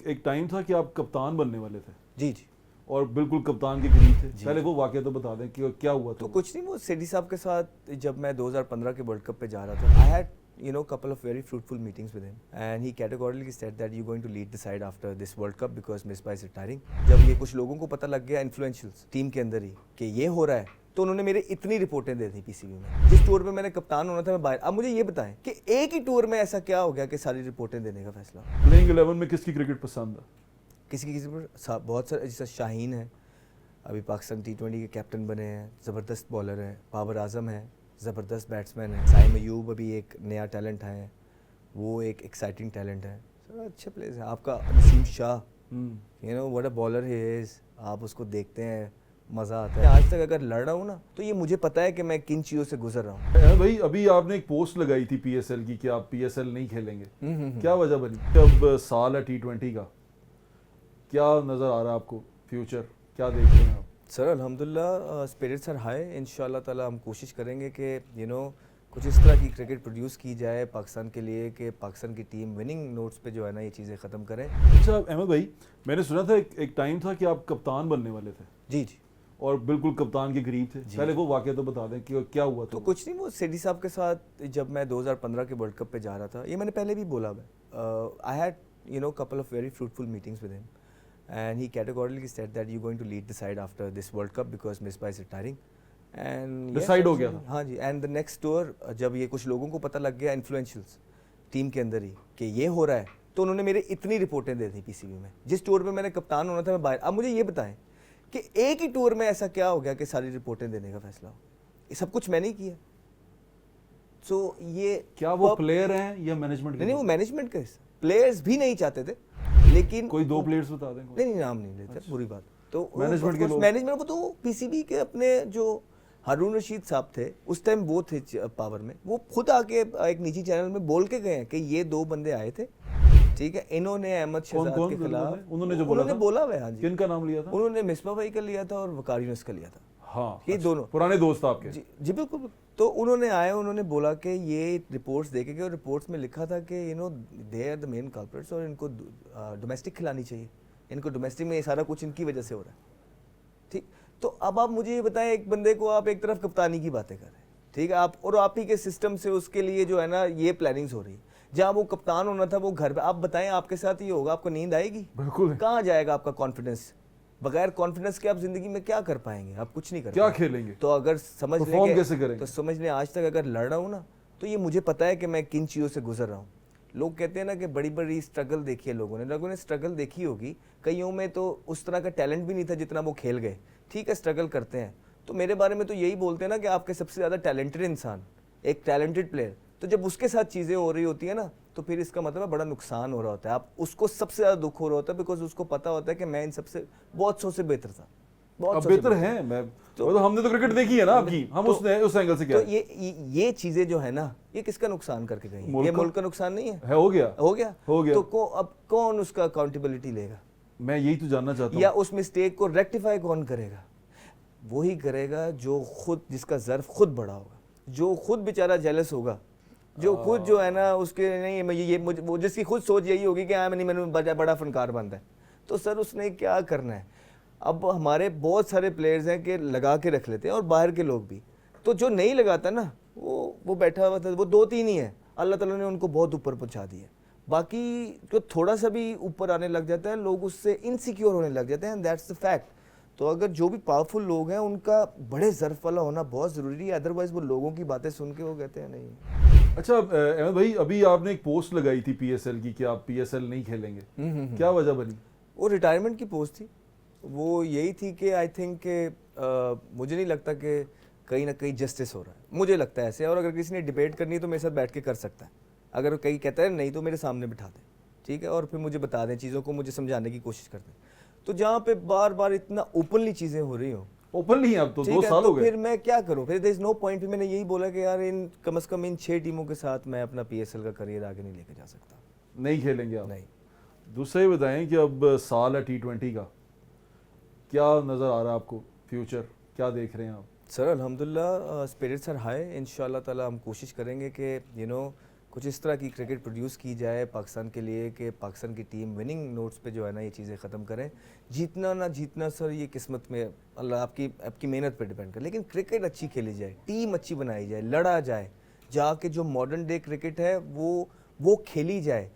ایک ٹائم تھا کہ آپ کپتان بننے والے تھے جی جی اور بالکل کپتان کے قریب تھے. پہلے وہ واقعہ تو بتا دیں کہ کیا ہوا تھا. تو کچھ نہیں, وہ سیڈی صاحب کے ساتھ جب میں 2015 کے ورلڈ کپ پہ جا رہا تھا, I had couple of very fruitful meetings with him and he categorically said that you're going to lead the side after this World Cup because Misbah is retiring. جب یہ کچھ لوگوں کو پتہ لگ گیا انفلوئنشلز ٹیم کے اندر ہی کہ یہ ہو رہا ہے, تو انہوں نے میرے اتنی رپورٹیں دے دی پی سی بی میں. جس ٹور پہ میں نے کپتان ہونا تھا میں باہر. اب مجھے یہ بتائیں کہ ایک ہی ٹور میں ایسا کیا ہو گیا کہ ساری رپورٹیں دینے کا فیصلہ. پلینگ 11 میں کس کی کرکٹ پسند ہے؟ کسی پر بہت سارے, جیسے شاہین ہے ابھی پاکستان T20 کے کیپٹن بنے ہیں, زبردست بالر ہیں. بابر اعظم ہے, زبردست بیٹسمین ہے. سائم ایوب ابھی ایک نیا ٹیلنٹ ہے, وہ ایک ایکسائٹنگ ٹیلنٹ ہے. اچھے پلیئرز ہیں. آپ کا نسیم شاہ, واٹ اے بالر ہی از, آپ اس کو دیکھتے ہیں مزہ آتا ہے. آج تک اگر لڑ رہا ہوں نا تو یہ مجھے پتا ہے کہ میں کن چیزوں سے گزر رہا ہوں. بھائی ابھی آپ نے ایک پوسٹ لگائی تھی پی ایس ایل کی کہ آپ پی ایس ایل نہیں کھیلیں گے, کیا وجہ بنی؟ اب سال ہے T20 کا, کیا نظر آ رہا ہے آپ کو فیوچر, کیا دیکھ رہے ہیں آپ؟ سر الحمدللہ اسپرٹس آر ہائی. ان شاء اللہ تعالیٰ ہم کوشش کریں گے کہ کچھ اس طرح کی کرکٹ پروڈیوس کی جائے پاکستان کے لیے کہ پاکستان کی ٹیم وننگ نوٹس پہ جو ہے نا یہ چیزیں ختم کریں. اچھا احمد بھائی, میں نے سنا تھا ایک ٹائم تھا کہ آپ کپتان بننے والے تھے. جی جی اور بالکل کپتان کے قریب تھے. پہلے وہ واقعہ تو بتا دیں کہ کیا ہوا تھا. تو کچھ نہیں, وہ سیڈی صاحب کے ساتھ جب میں 2015 کے ورلڈ کپ پہ جا رہا تھا, یہ میں نے پہلے بھی بولا ہے, I had couple of very fruitful meetings with him and he categorically said that you're going to lead the side after this World Cup because Misbah is retiring. And decide ہو گیا تھا. ہاں جی, اینڈ دا نیکسٹ ٹور جب یہ کچھ لوگوں کو پتہ لگ گیا انفلوئنشلز ٹیم کے اندر ہی کہ یہ ہو رہا ہے, تو انہوں نے میرے اتنی رپورٹیں دے دی پی سی بی میں. جس ٹور پہ میں نے کپتان ہونا تھا میں باہر. اب مجھے یہ بتائیں کہ ایک ہی ٹور میں ایسا کیا ہو گیا کہ ساری رپورٹیں دینے کا فیصلہ ہو. یہ سب کچھ میں نے کیا. سو یہ کیا وہ پلیئر ہیں یا مینجمنٹ؟ نہیں, وہ مینجمنٹ کا حصہ. پلیئرز بھی نہیں چاہتے تھے, لیکن کوئی دو پلیئرز بتا دیں. نہیں نام نہیں لیتے, بری بات. تو مینجمنٹ کو تو پی سی بی کے اپنے جو ہارون رشید صاحب تھے اس ٹائم وہ تھے پاور میں, وہ خود آ کے ایک نجی چینل میں بول کے گئے ہیں کہ یہ دو بندے آئے تھے, ٹھیک ہے, انہوں نے احمد شہزاد کے خلاف انہوں نے بولا ہوا ہے. ہاں جی, کن کا نام لیا تھا؟ انہوں نے مصباح بھائی کا لیا تھا اور وقار یونس کا لیا تھا. ہاں, یہ دونوں پرانے دوست آپ کے. جی بالکل. تو انہوں نے آئے, انہوں نے بولا کہ یہ رپورٹس دیکھے گئے اور رپورٹس میں لکھا تھا کہ they are the main culprits اور ان کو ڈومیسٹک کھلانی چاہیے, ان کو ڈومیسٹک میں یہ سارا کچھ ان کی وجہ سے ہو رہا ہے. ٹھیک, تو اب آپ مجھے یہ بتائیں, ایک بندے کو آپ ایک طرف کپتانی کی باتیں کر رہے ہیں, ٹھیک ہے, آپ اور آپ ہی کے سسٹم سے اس کے لیے جو ہے نا یہ پلاننگز ہو رہی ہے. جہاں وہ کپتان ہونا تھا وہ گھر پہ, آپ بتائیں آپ کے ساتھ یہ ہوگا, آپ کو نیند آئے گی؟ بالکل. کہاں جائے گا آپ کا کانفیڈنس؟ بغیر کانفیڈنس کے آپ زندگی میں کیا کر پائیں گے؟ آپ کچھ نہیں کر کیا کھیلیں گے. تو اگر سمجھ لیں تو سمجھ لیں آج تک اگر لڑ رہا ہوں نا تو یہ مجھے پتا ہے کہ میں کن چیزوں سے گزر رہا ہوں. لوگ کہتے ہیں نا کہ بڑی بڑی اسٹرگل دیکھی ہے لوگوں نے اسٹرگل دیکھی ہوگی. کئیوں میں تو اس طرح کا ٹیلنٹ بھی نہیں تھا جتنا وہ کھیل گئے, ٹھیک ہے, اسٹرگل کرتے ہیں. تو میرے بارے میں تو یہی بولتے ہیں نا کہ آپ کے سب سے زیادہ ٹیلنٹڈ انسان, ایک ٹیلنٹڈ پلیئر, تو جب اس کے ساتھ چیزیں ہو رہی ہوتی ہیں نا تو پھر اس کا مطلب ہے بڑا نقصان ہو رہا ہوتا ہے. آپ اس کو سب سے زیادہ دکھ ہو رہا ہوتا ہے بیکاز اس کو پتا ہوتا ہے کہ میں ان سب سے بہت سو سے بہتر تھا. اب بہتر ہیں, تو ہم نے تو کرکٹ دیکھی ہے نا آپ کی, ہم اس اینگل سے کیا. تو یہ چیزیں جو ہے نا یہ کس کا نقصان کر کے گئی؟ یہ ملک کا نقصان نہیں ہے؟ ہو گیا. تو اب کون اس کا اکاؤنٹیبلٹی لے گا؟ میں یہی تو جاننا چاہتا ہوں. یا اس مسٹیک کو ریکٹیفائی کون کرے گا؟ وہی کرے گا جو خود, جس کا ظرف خود بڑا ہوگا, جو خود بیچارہ جیلس ہوگا, جو خود جو ہے نا اس کے نہیں, جس کی خود سوچ یہی ہوگی کہ ہاں میں نے بڑا فنکار بنتا ہے. تو سر اس نے کیا کرنا ہے؟ اب ہمارے بہت سارے پلیئرز ہیں کہ لگا کے رکھ لیتے ہیں, اور باہر کے لوگ بھی. تو جو نہیں لگاتا نا وہ بیٹھا ہوا تھا, وہ 2-3 ہی ہیں, اللہ تعالیٰ نے ان کو بہت اوپر پہنچا دیا. باقی جو تھوڑا سا بھی اوپر آنے لگ جاتا ہے لوگ اس سے انسیکیور ہونے لگ جاتے ہیں, دیٹس دا فیکٹ. تو اگر جو بھی پاورفل لوگ ہیں ان کا بڑے ظرف والا ہونا بہت ضروری ہے, ادروائز وہ لوگوں کی باتیں سن کے وہ کہتے ہیں نہیں. اچھا احمد بھائی, ابھی آپ نے ایک پوسٹ لگائی تھی پی ایس ایل کی کہ آپ پی ایس ایل نہیں کھیلیں گے, کیا وجہ بنی؟ وہ ریٹائرمنٹ کی پوسٹ تھی. وہ یہی تھی کہ آئی تھنک کہ مجھے نہیں لگتا کہ کہیں نہ کہیں جسٹس ہو رہا ہے, مجھے لگتا ہے ایسے. اور اگر کسی نے ڈبیٹ کرنی ہے تو میرے ساتھ بیٹھ کے کر سکتا ہے, اگر کہیں کہتا ہے نہیں تو میرے سامنے بٹھا دیں, ٹھیک ہے, اور پھر مجھے بتا دیں چیزوں کو, مجھے سمجھانے کی کوشش کرتے ہیں. تو جہاں پہ بار بار اتنا اوپنلی چیزیں ہو رہی ہوں, اوپنلی اب تو 2 سال ہو گئے, پھر میں کیا کروں؟ پھر دیر از نو پوائنٹ. میں نے یہی بولا کہ یار کم از کم ان 6 ٹیموں کے ساتھ میں اپنا پی ایس ایل کا کریئر آگے نہیں لے کے جا سکتا. نہیں کھیلیں گے آپ؟ نہیں. دوسرا یہ بتائیں کہ اب سال ہے T20 کا, کیا نظر آ رہا ہے آپ کو فیوچر, کیا دیکھ رہے ہیں آپ؟ سر الحمدللہ اسپرٹس آر ہائی. ان شاء اللہ تعالیٰ ہم کوشش کریں گے کہ کچھ کچھ اس طرح کی کرکٹ پروڈیوس کی جائے پاکستان کے لیے کہ پاکستان کی ٹیم وننگ نوٹس پہ جو ہے نا یہ چیزیں ختم کریں. جیتنا نہ جیتنا سر یہ قسمت میں اللہ آپ کی محنت پہ ڈیپینڈ کرے, لیکن کرکٹ اچھی کھیلی جائے, ٹیم اچھی بنائی جائے, لڑا جائے, جا کے جو ماڈرن ڈے کرکٹ ہے وہ کھیلی جائے,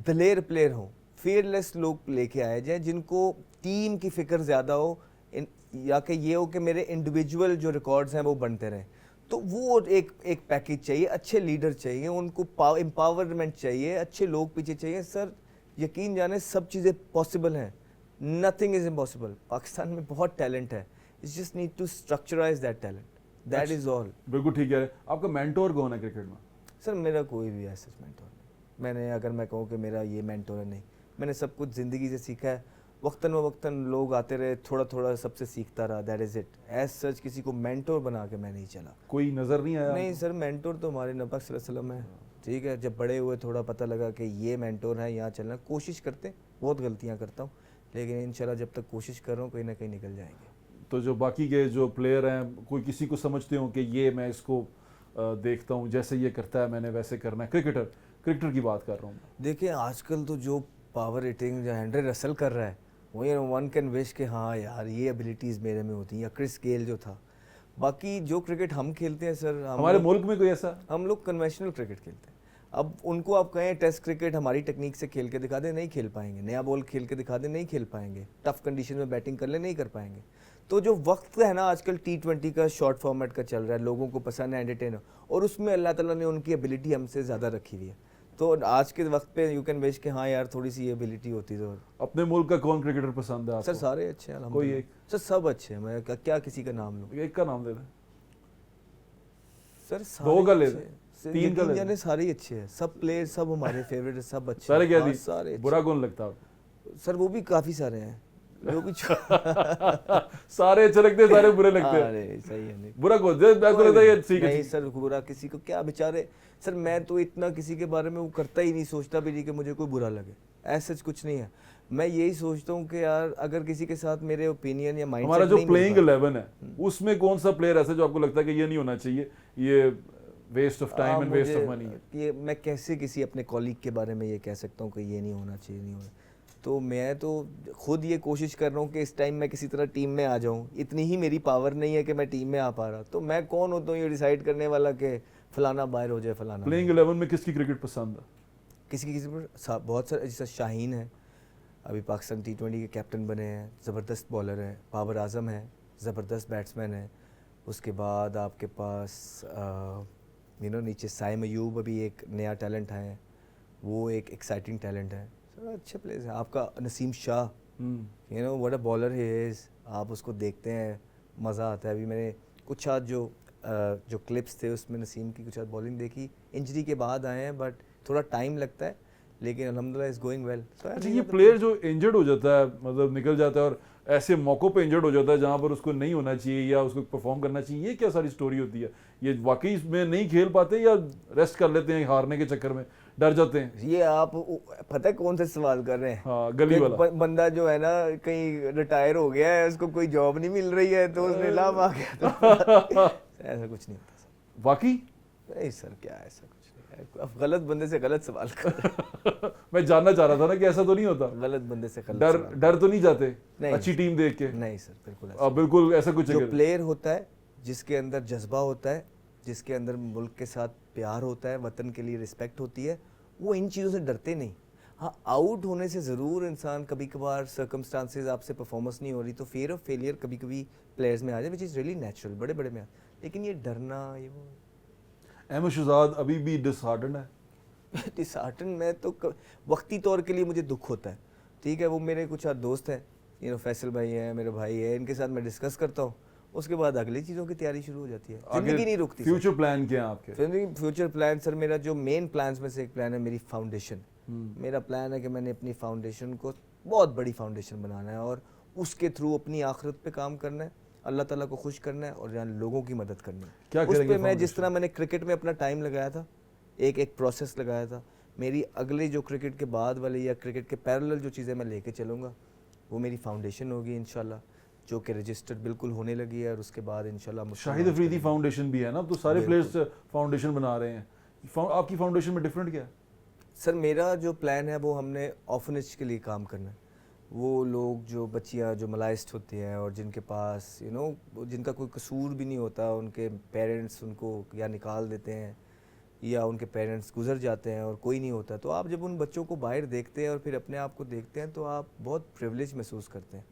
دلیر پلیئر ہوں, فیئر لیس لوگ لے کے آئے جائیں جن کو ٹیم کی فکر زیادہ ہو, یا کہ یہ ہو کہ میرے انڈیویجول جو ریکارڈز ہیں وہ بنتے رہیں. تو وہ ایک پیکیج چاہیے, اچھے لیڈر چاہیے, ان کو امپاورمنٹ چاہیے, اچھے لوگ پیچھے چاہیے. سر یقین جانیں سب چیزیں پاسبل ہیں, نتھنگ از امپاسبل. پاکستان میں بہت ٹیلنٹ ہے, it's just need to structurise that talent, that is all. بالکل ٹھیک ہے. آپ کا مینٹور کون ہے کرکٹ میں؟ سر میرا کوئی بھی ایسا مینٹور نہیں. میں نے اگر میں کہوں کہ میرا یہ مینٹور ہے, نہیں, میں نے سب کچھ زندگی سے سیکھا ہے. وقتاً و وقتاً لوگ آتے رہے, تھوڑا تھوڑا سب سے سیکھتا رہا, that is it. As such کسی کو مینٹور بنا کے میں نہیں چلا. کوئی نظر نہیں آیا؟ نہیں سر, مینٹور تو ہمارے نبی صلی اللہ علیہ وسلم ہے. ٹھیک ہے, جب بڑے ہوئے تھوڑا پتہ لگا کہ یہ مینٹور ہے, یہاں چلنا, کوشش کرتے, بہت غلطیاں کرتا ہوں, لیکن انشاءاللہ جب تک کوشش کر رہا ہوں کہیں نہ کہیں نکل جائیں گے. تو جو باقی کے جو پلیئر ہیں, کوئی کسی کو سمجھتے ہوں کہ یہ میں اس کو دیکھتا ہوں جیسے یہ کرتا ہے میں نے ویسے کرنا ہے؟ کرکٹر کی بات کر رہا ہوں. دیکھیں آج کل تو جو پاور ہٹنگ جو ہینری رسل کر رہا ہے, وہ ون کین وش کہ ہاں یار یہ ایبلٹیز میرے میں ہوتی ہیں, یا کرس گیل جو تھا. باقی جو کرکٹ ہم کھیلتے ہیں سر, ہمارے ملک میں کوئی ایسا, ہم لوگ کنونشنل کرکٹ کھیلتے ہیں. اب ان کو آپ کہیں ٹیسٹ کرکٹ ہماری ٹیکنیک سے کھیل کے دکھا دیں, نہیں کھیل پائیں گے. نیا بال کھیل کے دکھا دیں, نہیں کھیل پائیں گے. ٹف کنڈیشن میں بیٹنگ کر لیں, نہیں کر پائیں گے. تو جو وقت ہے نا آج کل T20 کا شارٹ فارمیٹ کا چل رہا ہے, لوگوں کو پسند ہے, انٹرٹین, اور اس میں اللہ تعالیٰ نے ان کی ایبلٹی ہم سے زیادہ رکھی ہوئی ہے. تو آج کے وقت پہ یو کین وش کہ ہاں یار تھوڑی سی ایبلٹی ہوتی. تو اپنے ملک کا کون کرکٹر پسند ہے آپ کو؟ سر سارے اچھے ہیں کوئی الحمدللہ. ایک؟ سر سب اچھے ہیں, میں کیا کسی کا نام لوں؟ ایک کا نام دے دیں. سر دو کا لے دیں, تین کا لے جانے دیں. سارے ہی اچھے ہیں, سب پلیئر سب ہمارے فیوریٹ ہیں, سب اچھے سارے کہہ ہیں. دی, سارے برا کون لگتا ہے آپ کو؟ سر وہ بھی کافی سارے ہیں جو بھی سارے اچھے لگتے ہیں, سارے برے لگتے ہیں. ارے صحیح ہے, نہیں برا کون نہیں سر, برا کسی کو کیا بیچارے. سر میں تو اتنا کسی کے بارے میں وہ کرتا ہی نہیں, سوچتا بھی نہیں کہ مجھے کوئی برا لگے, ایسا کچھ نہیں ہے. میں یہی سوچتا ہوں کہ یار اگر کسی کے ساتھ میرے اوپینین یا مائنڈ ہمارا جو پلینگ 11 ہے اس میں کون سا پلیئر ایسا جو آپ کو لگتا ہے کہ یہ نہیں ہونا چاہیے, یہ waste of time and waste of money ہے؟ یہ میں کیسے کسی اپنے کولیگ کے بارے میں یہ کہہ سکتا ہوں کہ یہ نہیں ہونا چاہیے, نہیں ہونا. تو میں تو خود یہ کوشش کر رہا ہوں کہ اس ٹائم میں کسی طرح ٹیم میں آ جاؤں. اتنی ہی میری پاور نہیں ہے کہ میں ٹیم میں آ پا رہا, تو میں کون ہوتا ہوں یہ ڈیسائیڈ کرنے والا کہ فلانا باہر ہو جائے فلانا. پلینگ 11 میں کس کی کرکٹ پسند ہے؟ کسی پر بہت سارے, جیسے شاہین ہے, ابھی پاکستان T20 کے کیپٹن بنے ہیں, زبردست بالر ہیں. بابر اعظم ہے, زبردست بیٹسمین ہے. اس کے بعد آپ کے پاس نیچے سائم ایوب ابھی ایک نیا ٹیلنٹ ہے, وہ ایک ایکسائٹنگ ٹیلنٹ ہے. اچھے پلیئرز ہیں. آپ کا نسیم شاہ, واٹ اے بالر ہی از, آپ اس کو دیکھتے ہیں مزہ آتا ہے. ابھی میں نے کچھ آج جو کلپس تھے اس میں نسیم کی کچھ بالنگ دیکھی, انجری کے بعد آئے ہیں بٹ تھوڑا ٹائم لگتا ہے, لیکن الحمدللہ از گوئنگ ویل. یہ پلیئر جو انجرڈ ہو جاتا ہے, مطلب نکل جاتا ہے اور ایسے موقعوں پہ انجرڈ ہو جاتا ہے جہاں پر اس کو نہیں ہونا چاہیے یا اس کو پرفارم کرنا چاہیے, یہ کیا ساری سٹوری ہوتی ہے؟ یہ واقعی میں نہیں کھیل پاتے یا ریسٹ کر لیتے ہیں ہارنے کے چکر میں, ڈر جاتے ہیں؟ یہ آپ پتہ ہے کون سے سوال کر رہے ہیں؟ ہاں, گلی والا بندہ جو ہے نا کہیں ریٹائر ہو گیا ہے, اس کو کوئی جاب نہیں مل رہی ہے تو اس نے لام آ گیا. ایسا کچھ نہیں ہوتا سر. واقعی نہیں سر, کیا ایسا کچھ نہیں ہے. اب غلط بندے سے غلط سوال کر میں جاننا چاہ رہا تھا نا کہ ایسا تو نہیں ہوتا, غلط بندے سے غلط ڈر تو نہیں جاتے اچھی ٹیم دیکھ کے؟ نہیں سر, بالکل بالکل ایسا کچھ. جو پلیئر ہوتا ہے جس کے اندر جذبہ ہوتا ہے, جس کے اندر ملک کے ساتھ پیار ہوتا ہے, وطن کے لیے رسپیکٹ ہوتی ہے, وہ ان چیزوں سے ڈرتے نہیں. ہاں آؤٹ ہونے سے ضرور انسان کبھی کبھار سرکمسٹانسز آپ سے پرفارمنس نہیں ہو رہی تو فیئر آف فیلئر کبھی کبھی پلیئرز میں آ جائے, وچ از ریئلی نیچرل, بڑے بڑے میں. لیکن یہ ڈرنا, یہ وہ. احمد شہزاد ابھی بھی ڈسہارٹنڈ ہے؟ ڈسہارٹنڈ میں تو وقتی طور کے لیے مجھے دکھ ہوتا ہے. ٹھیک ہے, وہ میرے کچھ دوست ہیں, فیصل بھائی ہیں, میرے بھائی ہیں, ان کے ساتھ میں ڈسکس کرتا ہوں, اس کے بعد اگلی چیزوں کی تیاری شروع ہو جاتی ہے. زندگی نہیں رکتی. فیوچر پلان کیا ہیں آپ کے؟ فیوچر پلان سر, میرا جو مین پلانز میں سے ایک پلان ہے میری فاؤنڈیشن. میرا پلان ہے کہ میں نے اپنی فاؤنڈیشن کو بہت بڑی فاؤنڈیشن بنانا ہے اور اس کے تھرو اپنی آخرت پہ کام کرنا ہے, اللہ تعالیٰ کو خوش کرنا ہے اور لوگوں کی مدد کرنی ہے. کیا اس کریں پہ گے میں جس طرح میں نے کرکٹ میں اپنا ٹائم لگایا تھا, ایک پروسیس لگایا تھا, میری اگلی جو کرکٹ کے بعد والی یا کرکٹ کے پیرلل جو چیزیں میں لے کے چلوں گا وہ میری فاؤنڈیشن ہوگی انشاءاللہ, جو کہ رجسٹرڈ بالکل ہونے لگی ہے. اور اس کے بعد انشاءاللہ شاہد افریدی فاؤنڈیشن بھی ہے نا, تو سارے پلیئرز فاؤنڈیشن بنا رہے ہیں, آپ کی فاؤنڈیشن میں ڈفرینٹ کیا ہے؟ سر میرا جو پلان ہے وہ ہم نے آرفنیج کے لیے کام کرنا ہے. وہ لوگ جو بچیاں جو ملائسٹ ہوتی ہیں اور جن کے پاس جن کا کوئی قصور بھی نہیں ہوتا, ان کے پیرنٹس ان کو یا نکال دیتے ہیں یا ان کے پیرنٹس گزر جاتے ہیں اور کوئی نہیں ہوتا, تو آپ جب ان بچوں کو باہر دیکھتے ہیں اور پھر اپنے آپ کو دیکھتے ہیں تو آپ بہت پریولیج محسوس کرتے ہیں.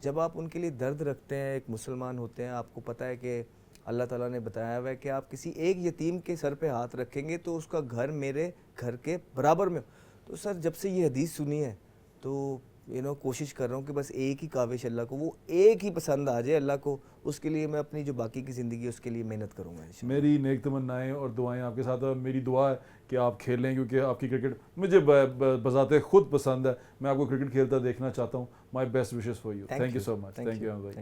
جب آپ ان کے لیے درد رکھتے ہیں, ایک مسلمان ہوتے ہیں, آپ کو پتہ ہے کہ اللہ تعالیٰ نے بتایا ہوا ہے کہ آپ کسی ایک یتیم کے سر پہ ہاتھ رکھیں گے تو اس کا گھر میرے گھر کے برابر میں. تو سر جب سے یہ حدیث سنی ہے تو کوشش کر رہا ہوں کہ بس ایک ہی کاوش اللہ کو, وہ ایک ہی پسند آ جائے اللہ کو, اس کے لیے میں اپنی جو باقی کی زندگی ہے اس کے لیے محنت کروں گا انشاءاللہ. میری نیک تمنائیں اور دعائیں آپ کے ساتھ ہیں. میری دعا ہے کہ آپ کھیلیں, کیونکہ آپ کی کرکٹ مجھے بذات خود پسند ہے. میں آپ کو کرکٹ کھیلتا دیکھنا چاہتا ہوں. My best wishes for you. Thank you so much. Thank you.